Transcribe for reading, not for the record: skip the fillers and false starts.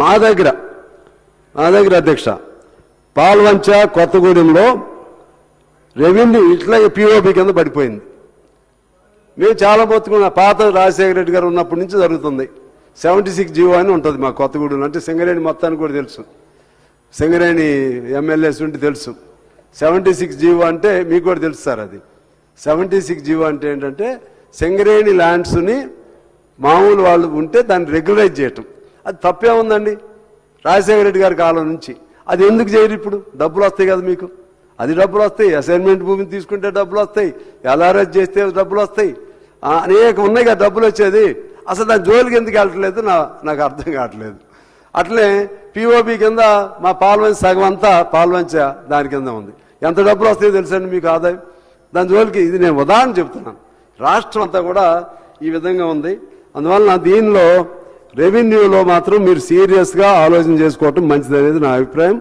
మా దగ్గర అధ్యక్ష పాల్వంచ కొత్తగూడెంలో రెవెన్యూ ఇట్లాగే పిఓపి కింద పడిపోయింది. మేము చాలా మొత్తుకున్న పాత రాజశేఖర రెడ్డి గారు ఉన్నప్పటి నుంచి జరుగుతుంది. 76 జీవో అని ఉంటుంది మా కొత్తగూడెం. అంటే సింగరేణి మొత్తానికి కూడా తెలుసు, సింగరేణి ఎమ్మెల్యేస్ ఉంటే తెలుసు. 76 జీవో అంటే మీకు కూడా తెలుసు సార్. అది 76 జీవో అంటే ఏంటంటే సింగరేణి ల్యాండ్స్ని మామూలు వాళ్ళు ఉంటే దాన్ని రెగ్యులైజ్ చేయటం. అది తప్పే ఉందండి రాజశేఖర రెడ్డి గారి కాలం నుంచి. అది ఎందుకు చేయరు? ఇప్పుడు డబ్బులు వస్తాయి కదా మీకు, అది డబ్బులు వస్తాయి. అసైన్మెంట్ భూమిని తీసుకుంటే డబ్బులు వస్తాయి, ఎల్ఆర్ఎస్ చేస్తే డబ్బులు వస్తాయి, అనేక ఉన్నాయి కదా డబ్బులు వచ్చేది. అసలు దాని జోలికి ఎందుకు వెళ్ళట్లేదు నాకు అర్థం కావట్లేదు. అట్లే పిఓపి కింద మా పాల్వంచ సగం అంతా పాల్వంచ దాని కింద ఉంది. ఎంత డబ్బులు వస్తాయో తెలుసండి మీకు ఆదాయం. దాని జోలికి ఇది నేను ఉదాహరణ చెప్తున్నాను. రాష్ట్రం అంతా కూడా ఈ విధంగా ఉంది. అందువలన దీనిలో రెవెన్యూలో మాత్రం మీరు సీరియస్గా ఆలోచన చేసుకోవటం మంచిది అనేది నా అభిప్రాయం.